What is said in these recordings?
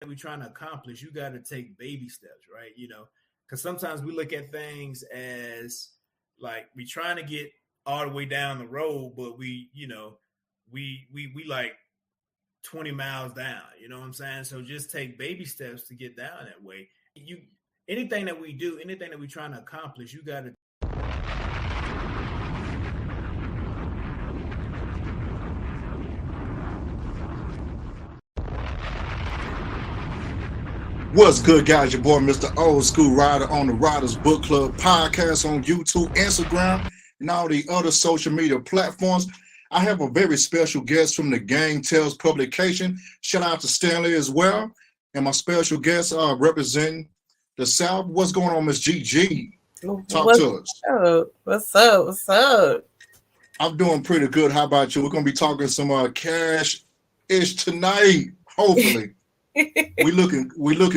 we're trying to accomplish, you got to take baby steps, right? Because sometimes we look at things as like we trying to get all the way down the road, but we like 20 miles down. You know what I'm saying? So just take baby steps to get down that way. Anything that we do, anything that we're trying to accomplish, you got to. What's good, guys? Your boy, Mr. Old School Rider on the Riders Book Club podcast on YouTube, Instagram, and all the other social media platforms. I have a very special guest from the GangTales Publication. Shout out to Stanley as well. And my special guest representing the South. What's going on, Miss GiGi? Talk to us. What's up? What's up? I'm doing pretty good. How about you? We're going to be talking some cash-ish tonight, hopefully. we looking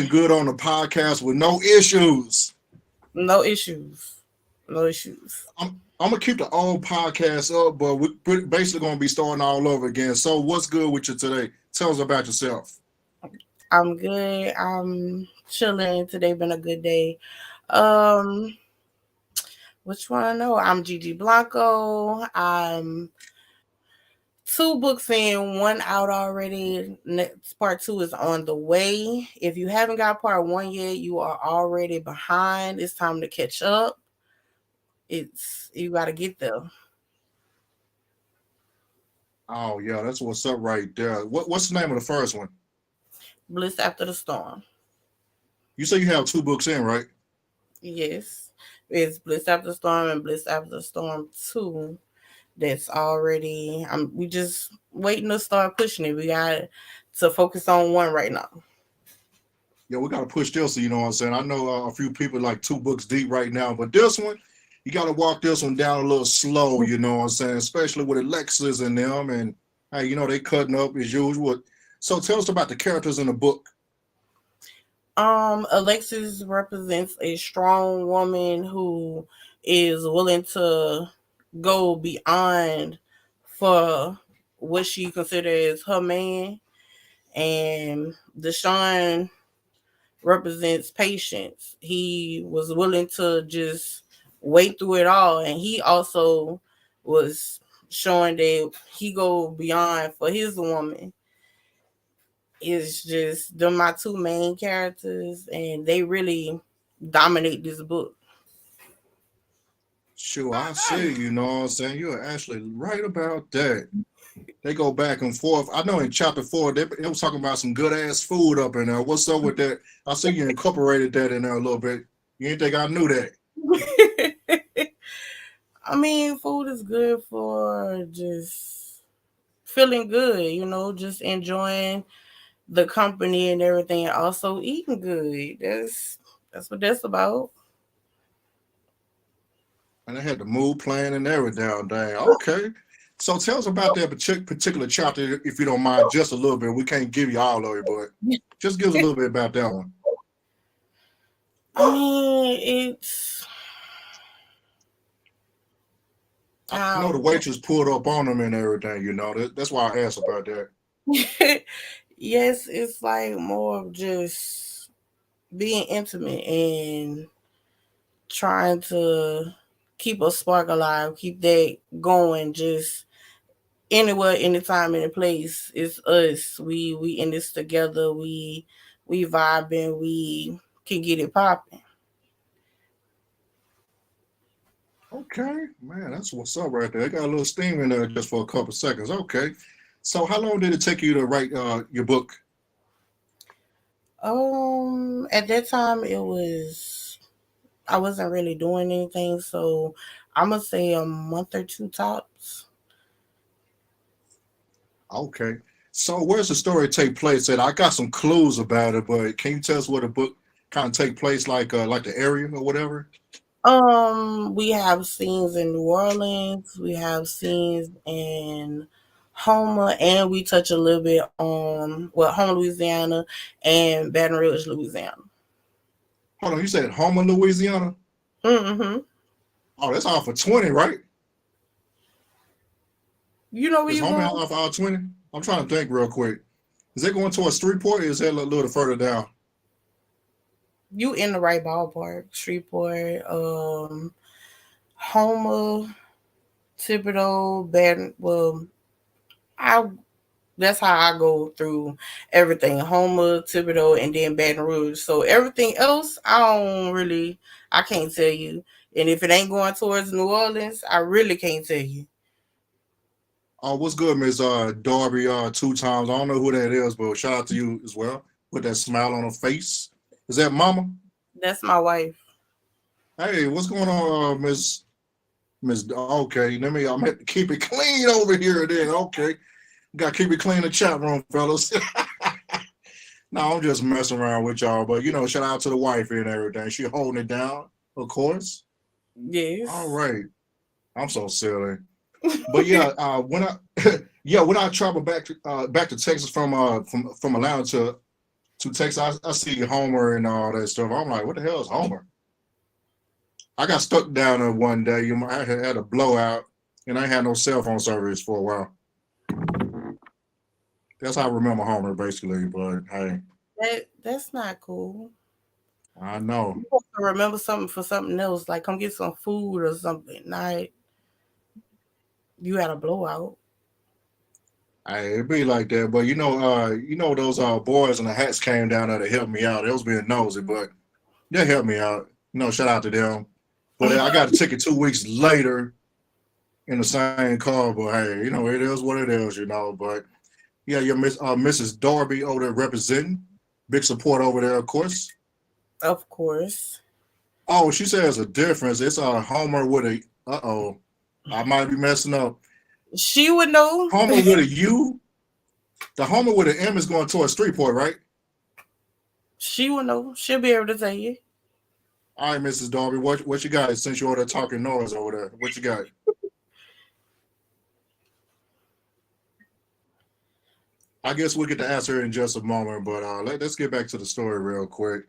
good on the podcast with no issues. No issues. I'm gonna keep the old podcast up, but we're basically gonna be starting all over again. So what's good with you today? Tell us about yourself. I'm good. I'm chilling. Today been a good day. Which one I know? I'm GiGi Blanco. I'm 2 books in, 1 out already. Next part 2 is on the way. If you haven't got part 1 yet, you are already behind. It's time to catch up. You got to get there. Oh yeah, that's what's up right there. What's the name of the first one? Bliss After the Storm. You say you have 2 books in, right? Yes, it's Bliss After the Storm and Bliss After the Storm 2. That's already. We just waiting to start pushing it. We got to focus on 1 right now. Yeah, we got to push this. You know what I'm saying? I know a few people like 2 books deep right now, but this one, you got to walk this one down a little slow. You know what I'm saying? Especially with Alexis and them, and hey, they cutting up as usual. So tell us about the characters in the book. Alexis represents a strong woman who is willing to go beyond for what she considers her man, and Deshaun represents patience. He was willing to just wait through it all, and he also was showing that he go beyond for his woman. It's just they're my 2 main characters, and they really dominate this book. Sure, I see. You know what I'm saying? You're actually right about that. They go back and forth. I know in chapter 4, they was talking about some good ass food up in there. What's up with that? I see you incorporated that in there a little bit. You didn't think I knew that? I mean, food is good for just feeling good, just enjoying the company and everything, and also eating good. That's what that's about. And they had the mood playing and everything. Okay. So tell us about that particular chapter, if you don't mind, just a little bit. We can't give you all of it, but just give us a little bit about that one. I mean, I know the waitress pulled up on them and everything, That's why I asked about that. Yes, it's like more of just being intimate and trying to keep a spark alive, keep that going, just anywhere, anytime, any place. It's us. We in this together. We vibing. We can get it popping. Okay, man, that's what's up right there. I got a little steam in there just for a couple seconds. Okay, so how long did it take you to write your book? At that time, I wasn't really doing anything, so I'm gonna say a month or 2 tops. Okay, so where's the story take place at? I got some clues about it, but can you tell us where the book kind of take place, like the area or whatever? We have scenes in New Orleans, we have scenes in Houma, and we touch a little bit on Houma, Louisiana, and Baton Rouge, Louisiana. Hold on, you said Houma, Louisiana? Mm-hmm. Oh, that's off of 20, right? You know where Is you Houma going? off of 20? I'm trying to think real quick. Is that going towards Streetport or is that a little further down? You in the right ballpark. Shreveport, Homer, Thibodeau, Baton. Well, I that's how I go through everything. Homer, Thibodeau, and then Baton Rouge. So everything else, I can't tell you. And if it ain't going towards New Orleans, I really can't tell you. Oh, what's good, Miss Darby? 2 times. I don't know who that is, but shout out to you as well. Put that smile on her face. Is that Mama? That's my wife. Hey, what's going on, Miss? Okay, I'm gonna have to keep it clean over here. Then okay, gotta keep it clean in the chat room, fellas. No, I'm just messing around with y'all, but shout out to the wife and everything. She holding it down, of course. Yes. All right, I'm so silly. But yeah, when I travel back to Texas from Atlanta to Texas, I see Homer and all that stuff. I'm like, what the hell is Homer? I got stuck down there one day. I had a blowout, and I had no cell phone service for a while. That's how I remember Homer, basically. But hey, that's not cool. I know. You have to remember something for something else, like come get some food or something. Not you had a blowout. Hey, it be like that. But those boys in the hats came down there to help me out. They was being nosy, but they helped me out. Shout out to them. But I got a ticket 2 weeks later in the same car. But hey, it is what it is. But yeah, your Mrs. Darby over there representing. Big support over there, of course. Of course. Oh, she says a difference. It's a Homer with a. I might be messing up. She would know. Homer with a U. The Homer with an M is going towards Streetport, right? She would know. She'll be able to tell you. All right, Mrs. Darby, what you got? Since you're there talking noise over there, what you got? I guess we'll get to answer in just a moment, but let's get back to the story real quick.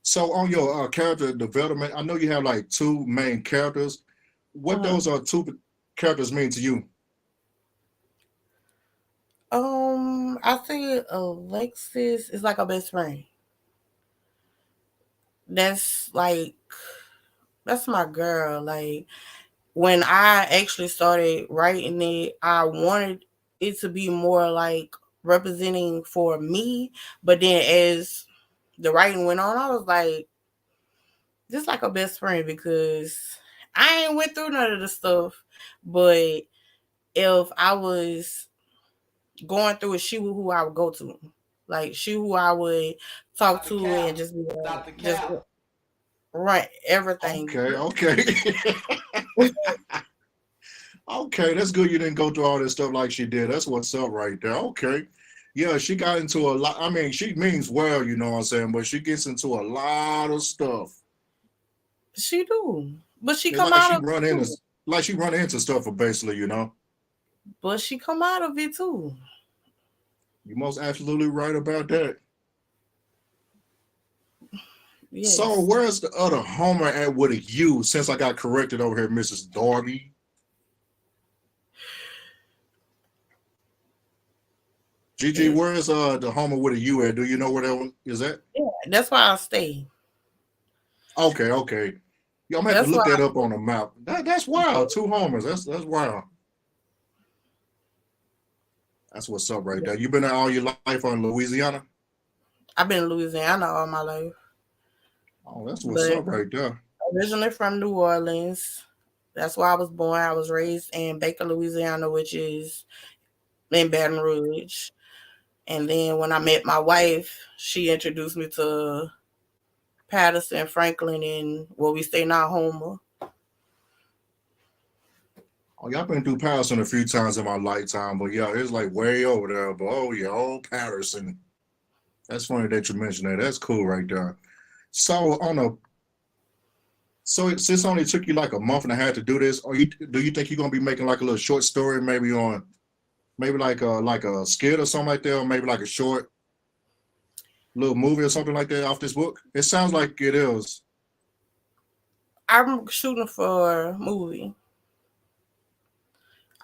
So on your character development, I know you have like 2 main characters. What those 2 characters mean to you? I think Alexis is like a best friend. That's my girl. Like when I actually started writing it, I wanted it to be more like representing for me. But then as the writing went on, I was like, just like a best friend because I ain't went through none of the stuff. But if I was going through it, she was who I would go to. Like she who I would talk to and just be like, just right everything. Okay. Okay, that's good you didn't go through all this stuff like she did. That's what's up right there. Okay. Yeah, she got into a lot. I mean, she means well, you know what I'm saying, but she gets into a lot of stuff. She do. But she it's come like out she of run it into too. like she run into stuff basically, But she come out of it too. You're most absolutely right about that. Yes. So where's the other Homer at with a U since I got corrected over here, Mrs. Darby? GiGi, where is the Homer with a U at? Do you know where that one is at? Yeah, that's why I stay. Okay. Yeah, I'm gonna have to look that up on the map. That's wild. 2 Homers. That's wild. That's what's up right there. You been there all your life in Louisiana? I've been in Louisiana all my life. Oh, that's what's up right there. Originally from New Orleans. That's where I was born. I was raised in Baker, Louisiana, which is in Baton Rouge. And then when I met my wife, she introduced me to Patterson, Franklin, and where we stay now, Homer. Oh, y'all been through Patterson a few times in my lifetime, but yeah, it's like way over there. But oh yeah, old Patterson. That's funny that you mentioned that. That's cool right there. So since it only took you like a month and a half to do this, do you think you're gonna be making like a little short story, maybe like a skit or something like that, or maybe like a short little movie or something like that off this book? It sounds like it is. I'm shooting for a movie.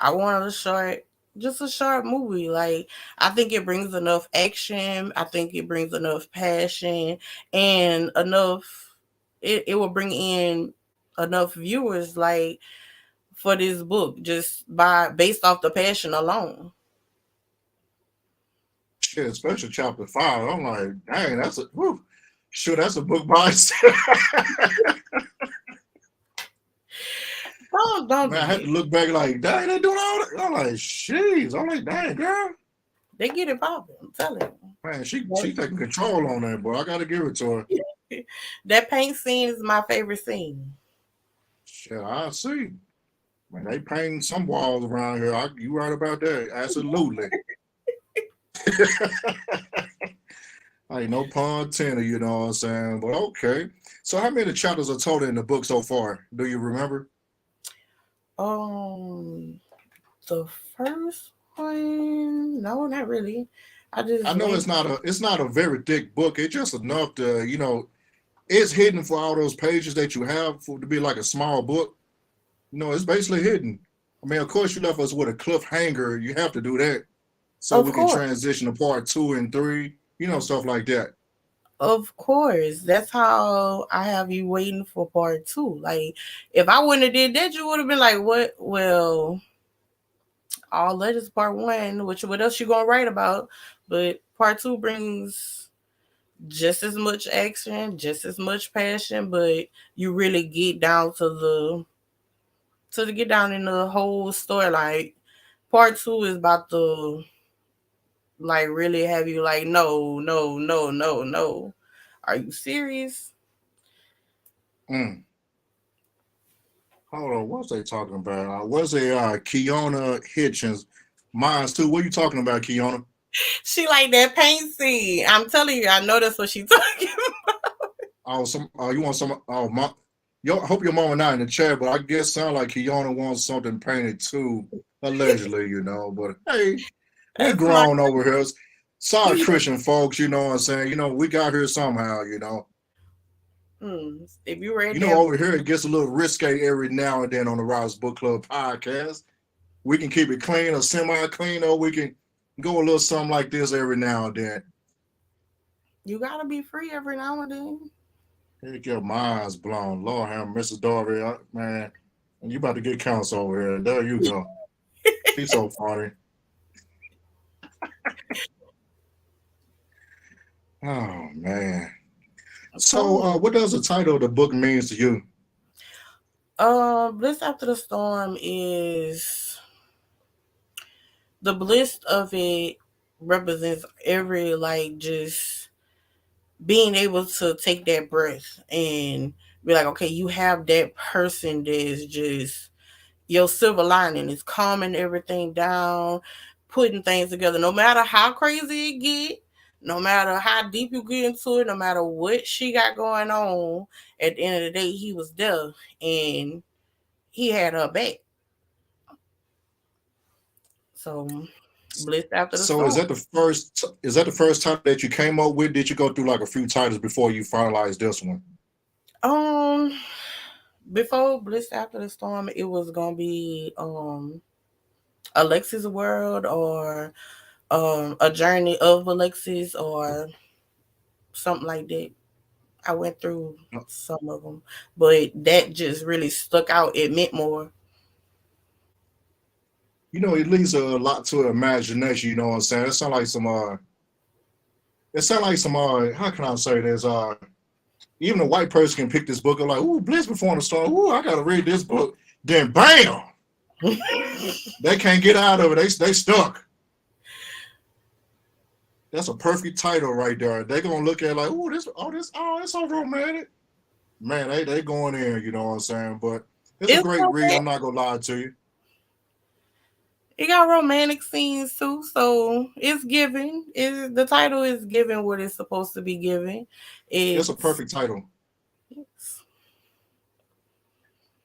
I wanted a short, just a short movie. Like, I think it brings enough action. I think it brings enough passion and enough. It will bring in enough viewers, like, for this book, just by based off the passion alone. Shit, especially chapter 5. I'm like, dang, that's a whew. Sure, that's a book by itself. Don't Man, do I had that. to look back like, dang, they doing all that. I'm like, jeez. I'm like, dang, girl. They get it popping. I'm telling Man, she you. taking control on that, boy. I gotta give it to her. That paint scene is my favorite scene. Shit, I see. Man, they painting some walls around here. You right about that. Absolutely. Ain't no pun intended, you know what I'm saying? But okay. So how many chapters are total in the book so far? Do you remember? Um, the first one, no, not really. I I just know went. it's not a very thick book. It's just enough to, it's hidden for all those pages that you have for to be like a small book. It's basically hidden. I mean, of course, you left us with a cliffhanger. You have to do that so we Of can course, transition to part 2 and 3. Stuff like that. of course. That's how I have you waiting for part two. Like, if I wouldn't have did that, you would have been like, "What? Well, all that is part one. Which what else you gonna write about?" But part two brings just as much action, just as much passion, but you really get down to get down in the whole story. Like, part two is about to, like, really have you like, no, no, no, no, no. Are you serious? Mm. Hold on, what's they talking about? Was it Kiona Hitchens? Mine's too. What are you talking about, Kiona? She like that paint scene. I'm telling you, I know that's what she talking about. Oh, you want some? Oh, I hope your mama not in the chat, but I guess sound like Kiona wants something painted too, allegedly, But hey, we That's my grown over here. Sorry, Christian folks, you know what I'm saying? We got here somehow. If you read You know, that, over here it gets a little risque every now and then on the Rise Book Club podcast. We can keep it clean or semi-clean, or we can go a little something like this every now and then. you gotta be free every now and then. Heck, your mind's blown. Lord have Mrs. Darby, man. And you about to get counsel over here. There you go. She's so funny. Oh man. So, what does the title of the book means to you? Bliss After the Storm is the bliss of it represents every, like, just being able to take that breath and be like, okay, you have that person that is just your silver lining, is calming everything down, putting things together, no matter how crazy it get, no matter how deep you get into it, no matter what she got going on. At the end of the day, he was there and he had her back. So, bliss after the So, storm. is that the first title that you came up with? Did you go through like a few titles before you finalized this one? Um, before Bliss After the Storm, it was gonna be Alexis World, or A Journey of Alexis, or something like that. I went through some of them, but that just really stuck out. It meant more. It leaves a lot to imagination. You know what I'm saying? It sounds like some. It sounds like some. How can I say this? Even a white person can pick this book up like, ooh, Bliss Before the Storm. Ooh, I gotta read this book. Then bam, they can't get out of it. They stuck. That's a perfect title right there. They gonna look at it like, ooh, it's so romantic. Man, they going in. You know what I'm saying? But it's a It's great read. romantic. I'm not gonna lie to you. It got romantic scenes too, so it's giving. The title is giving what it's supposed to be giving. It's a It's, perfect title. it's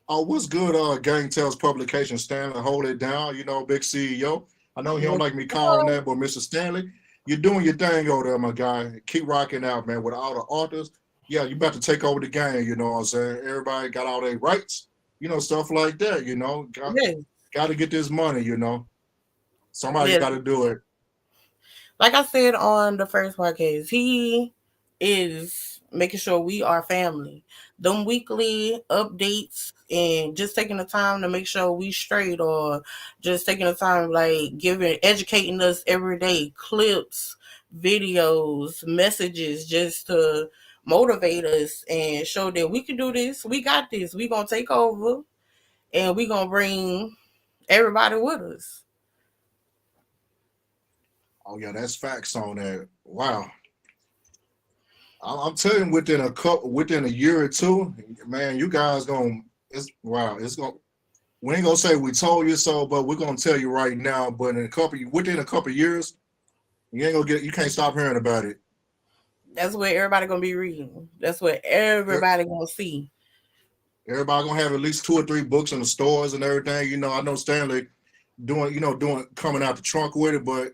Oh, what's good, GangTales Publications, Stanley? Hold it down, big CEO. I know he don't like me calling that, but Mr. Stanley, you're doing your thing over there, my guy. Keep rocking out, man. With all the authors, yeah, you about to take over the game, you know what I'm saying? Everybody got all their rights, stuff like that, yes. Got to get this money. Somebody Yeah, got to do it. like I said on the first podcast, he is making sure we are family. Them weekly updates and just taking the time to make sure we straight, or just taking the time like giving educating us every day, clips, videos, messages, just to motivate us and show that we can do this, we got this, we gonna take over, and we gonna bring everybody with us. Oh yeah, that's facts on that. Wow. I'm telling you, within a year or two, man, you guys gonna, it's wow, it's gonna, we ain't gonna say we told you so, but we're gonna tell you right now. But within a couple of years, you can't stop hearing about it. That's what everybody gonna be reading. That's what everybody gonna see. Everybody gonna have at least 2 or 3 books in the stores and everything. I know Stanley doing coming out the trunk with it, but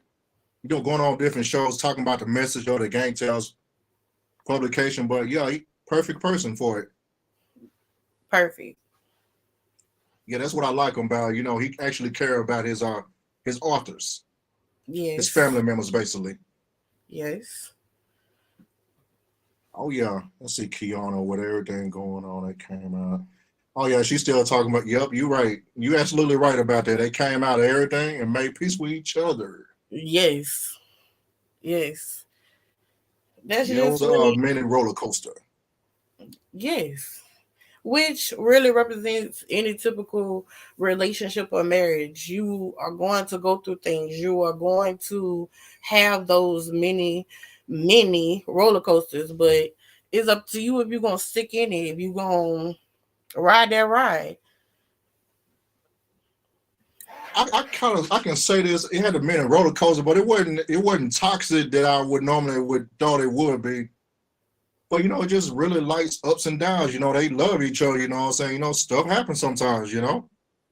going on different shows talking about the message of the GangTales publication. But yeah, he perfect person for it. Perfect. Yeah, that's what I like him about. He actually care about his authors, Yes. his family members, basically. Yes. Oh yeah, let's see Kiana with everything going on that came out. Oh yeah, she's still talking about. Yep, you're right. You absolutely right about that. They came out of everything and made peace with each other. Yes. Yes. That's Yeah, it just was a really mini roller coaster. yes. Which really represents any typical relationship or marriage. You are going to go through things. You are going to have those many roller coasters, but it's up to you if you're gonna stick in it, if you're gonna ride that ride. I can say this. It had a mini roller coaster, but it wasn't toxic that I would normally would thought it would be. But it just really lights ups and downs. They love each other. You know what I'm saying? Stuff happens sometimes. They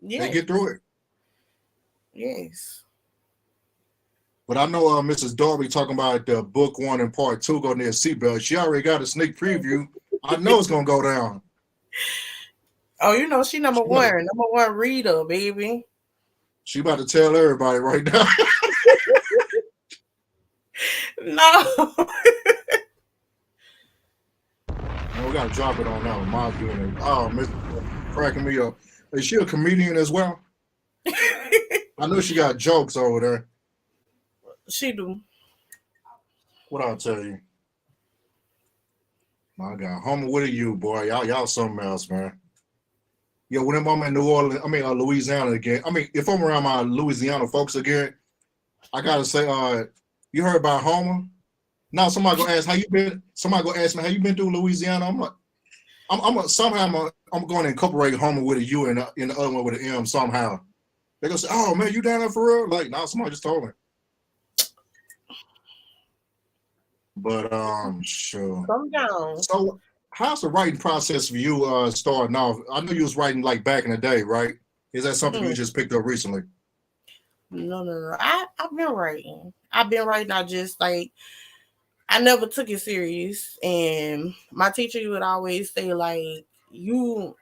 Yes. get through it. Yes. But I know Mrs. Darby talking about the book 1 and part 2 going near seatbelt. She already got a sneak preview. I know it's gonna go down. Oh, she number one reader, baby. She about to tell everybody right now. No. And we gotta drop it on now. Mom's doing it. Oh, Miss cracking me up. Is she a comedian as well? I know she got jokes over there. She do. What I'll tell you. My God, Homer, what are you, boy? Y'all something else, man. Yeah, when I'm in New Orleans, Louisiana again. If I'm around my Louisiana folks again, I gotta say, you heard about Homer? Now somebody gonna ask how you been. Somebody gonna ask me how you been through Louisiana. I'm going to incorporate Homer with a U and in the other one with an M somehow. They gonna say, "Oh man, you down there for real?" Like, now somebody just told me. But sure. Come down. So, how's the writing process for you starting off? I know you was writing like back in the day, right? Is that something you just picked up recently? No. I've been writing. I just like I never took it serious, and my teacher would always say like you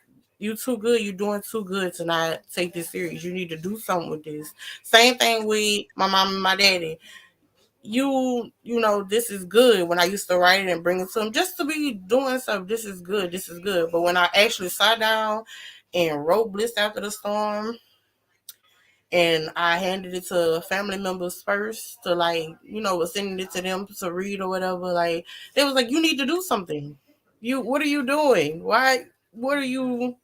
too good, you doing too good to not take this serious. You need to do something with this. Same thing with my mom and my daddy. This is good. When I used to write it and bring it to them just to be doing stuff, this is good. But when I actually sat down and wrote Bliss After the Storm, and I handed it to family members first to was sending it to them to read or whatever. Like they was like, you need to do something. What are you doing? Why? What are you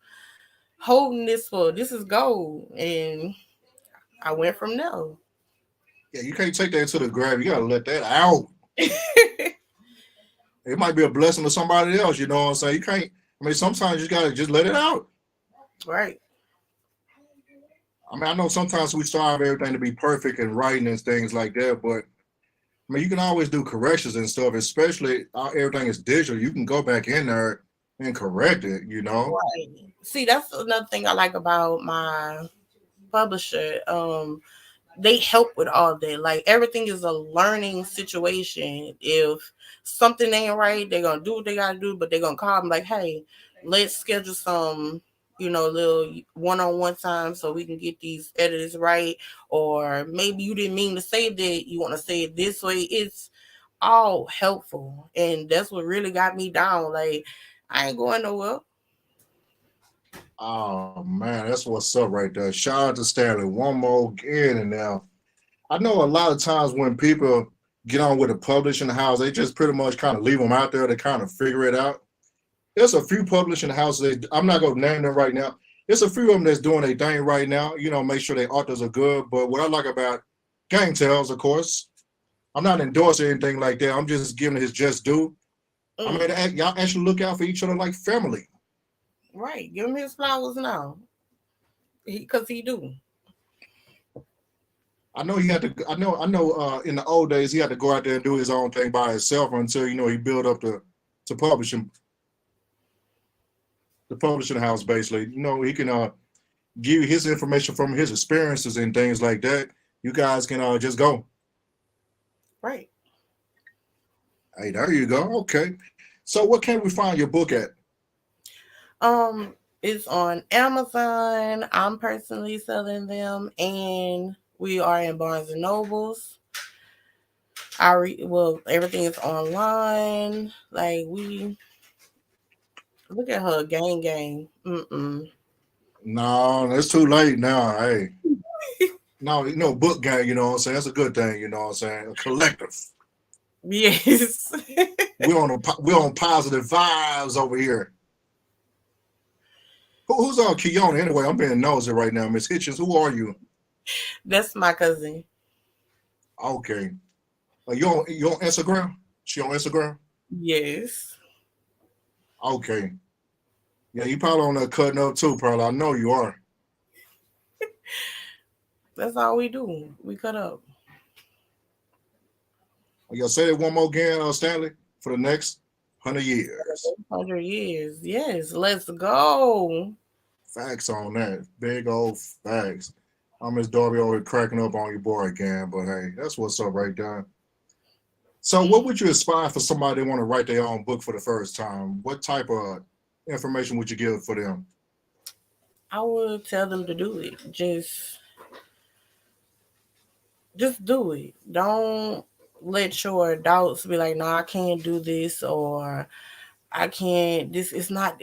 holding this for? This is gold. And I went from there. Yeah, you can't take that to the grave. You gotta let that out. It might be a blessing to somebody else. You know what I'm saying? You can't. Sometimes you gotta just let it out. Right. I know sometimes we strive everything to be perfect in writing and things like that, but you can always do corrections and stuff, especially everything is digital. You can go back in there and correct it, Right. See, that's another thing I like about my publisher. They help with all that. Like everything is a learning situation. If something ain't right, they're gonna do what they gotta do, but they're gonna call them like, hey, let's schedule some little one-on-one time so we can get these editors right. Or maybe you didn't mean to say that, you want to say it this way. It's all helpful. And that's what really got me down. Like, I ain't going nowhere. Oh man, that's what's up right there. Shout out to Stanley. One more again, and now I know a lot of times when people get on with a publishing house, they just pretty much kind of leave them out there to kind of figure it out. There's a few publishing houses. I'm not going to name them right now. There's a few of them that's doing their thing right now. Make sure their authors are good. But what I like about GangTales, of course, I'm not endorsing anything like that. I'm just giving his just due. I mean, y'all actually look out for each other like family. Right. Give him his flowers now. Because he do. I know he had to. I know. In the old days, he had to go out there and do his own thing by himself until he built up to publishing. The publishing house, basically, he can give you his information from his experiences and things like that. You guys can just go. Right. Hey, there you go. Okay. So, what can we find your book at? It's on Amazon. I'm personally selling them, and we are in Barnes and Nobles. Everything is online. Like, we look at her gang. No, it's too late now. Hey, no, book gang. You know what I'm saying? That's a good thing. You know what I'm saying? A collective. Yes. we're on positive vibes over here. Who's on Kiona anyway? I'm being nosy right now, Miss Hitchens. Who are you? That's my cousin. Okay. You on Instagram? She on Instagram? Yes. Okay. Yeah, you probably on there cutting up too, probably. I know you are. That's all we do. We cut up. Y'all say it one more again, Stanley, for the next 100 years. 100 years. Yes. Let's go. Facts on that. Big old facts. I'm Miss Darby over here cracking up on your boy again, but hey, that's what's up right there. So what would you aspire for somebody that want to write their own book for the first time? What type of information would you give for them? I would tell them to do it. Just do it. Don't let your doubts be like, no, I can't do this, or I can't, this is not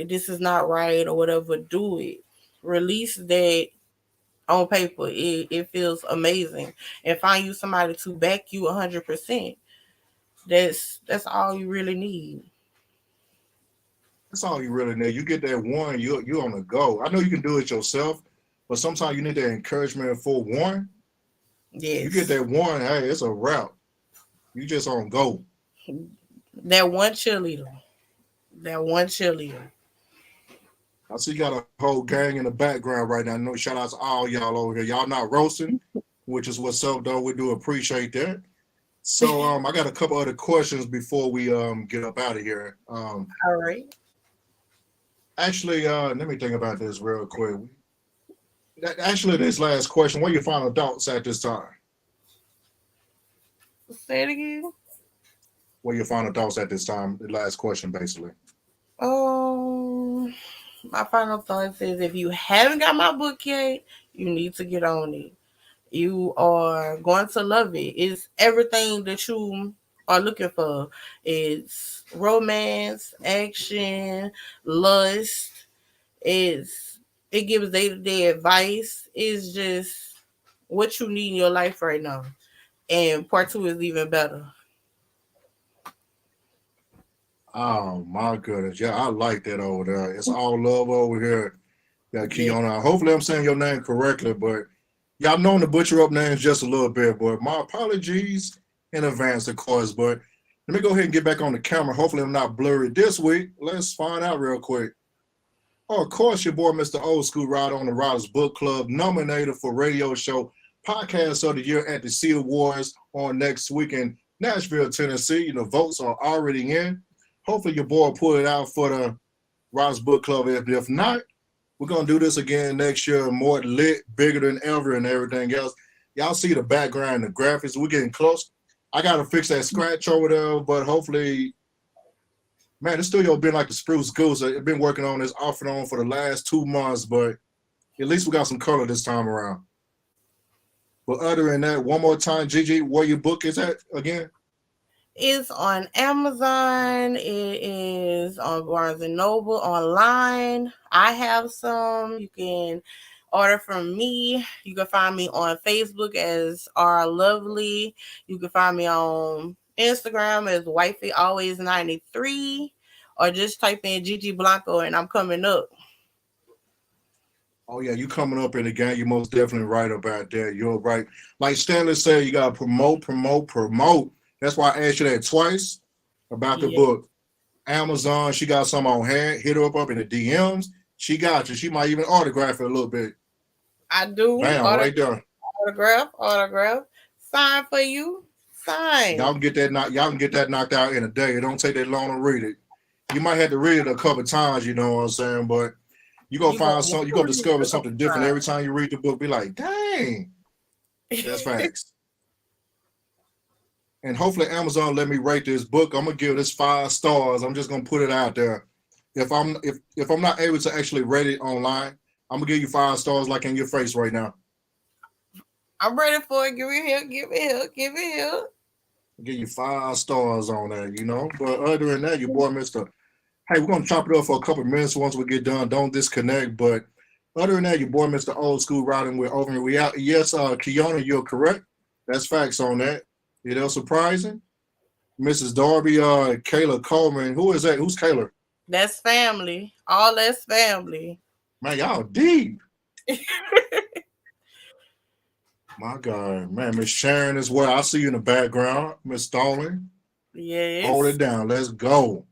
right, or whatever. Do it. Release that on paper. It feels amazing. And find you somebody to back you 100%. That's all you really need. That's all you really need. You get that one, you're on the go. I know you can do it yourself, but sometimes you need that encouragement for one. Yes. You get that one, hey, it's a route. You just on go. That one cheerleader. I see you got a whole gang in the background right now. No shout out to all y'all over here. Y'all not roasting, which is what's up, though. We do appreciate that. So I got a couple other questions before we get up out of here. All right. Actually, let me think about this real quick. Actually, this last question, what are your final thoughts at this time? Say it again. What are your final thoughts at this time? The last question, basically. My final thoughts is, if you haven't got my book yet, you need to get on it. You are going to love it. It's everything that you are looking for. It's romance, action, lust. It gives day-to-day advice. It's just what you need in your life right now. And part 2 is even better. Oh my goodness. Yeah, I like that over there. It's all love over here. Yeah, Kiona. Hopefully I'm saying your name correctly, but y'all known to butcher up names just a little bit, but my apologies in advance, of course. But let me go ahead and get back on the camera. Hopefully I'm not blurry this week. Let's find out real quick. Oh, of course, your boy, Mr. Old School Rider on the Riders Book Club, nominated for Radio Show Podcast of the Year at the Sea Awards on next week in Nashville, Tennessee. Votes are already in. Hopefully your boy will pull it out for the Riders Book Club. If not, we're going to do this again next year, more lit, bigger than ever and everything else. Y'all see the background, the graphics. We're getting close. I got to fix that scratch over there, but hopefully Man, the studio been like the spruce goose. I've been working on this off and on for the last 2 months, but at least we got some color this time around. But other than that, one more time, GiGi, where your book is at again? It's on Amazon. It is on Barnes & Noble online. I have some. You can order from me. You can find me on Facebook as R Lovely. You can find me on Instagram as Wifey Always 93, or just type in GiGi Blanco and I'm coming up. Oh yeah, you coming up in the game. You're most definitely right about that. You're right. Like Stanley said, you gotta promote. That's why I asked you that twice about the book. Amazon, she got some on hand. Hit her up in the DMs. She got you. She might even autograph it a little bit. I do. Bam, right there. Autograph. Sign for you. Sign. Y'all can get that knocked out in a day. It don't take that long to read it. You might have to read it a couple times, you know what I'm saying? But you're gonna find something, you're gonna discover something different every time you read the book. Be like, dang, that's facts. And hopefully Amazon let me rate this book. I'm gonna give this 5 stars. I'm just gonna put it out there. If I'm not able to actually rate it online, I'm gonna give you 5 stars like in your face right now. I'm ready for it. Give it here. I'll give you 5 stars on that, you know. But other than that, your boy Mr. Hey, we're gonna chop it up for a couple of minutes once we get done. Don't disconnect. But other than that, your boy Mr. Old School Riding with Over and We Out. Yes, Kiana, you're correct. That's facts on that. You know, surprising. Mrs. Darby, Kayla Coleman. Who is that? Who's Kayla? That's family. All that's family. Man, y'all deep. My God, man, Miss Sharon as well. I see you in the background, Miss Stalling. Yes. Hold it down. Let's go.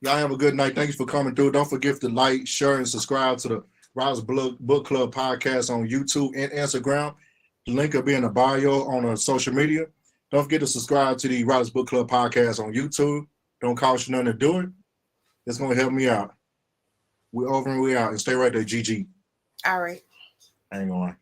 Y'all have a good night. Thank you for coming through. Don't forget to like, share, and subscribe to the Rise Book Club podcast on YouTube and Instagram. The link will be in the bio on social media. Don't forget to subscribe to the Rise Book Club podcast on YouTube. Don't cost you nothing to do it. It's going to help me out. We're over and we out. And stay right there, GG. All right. Hang on.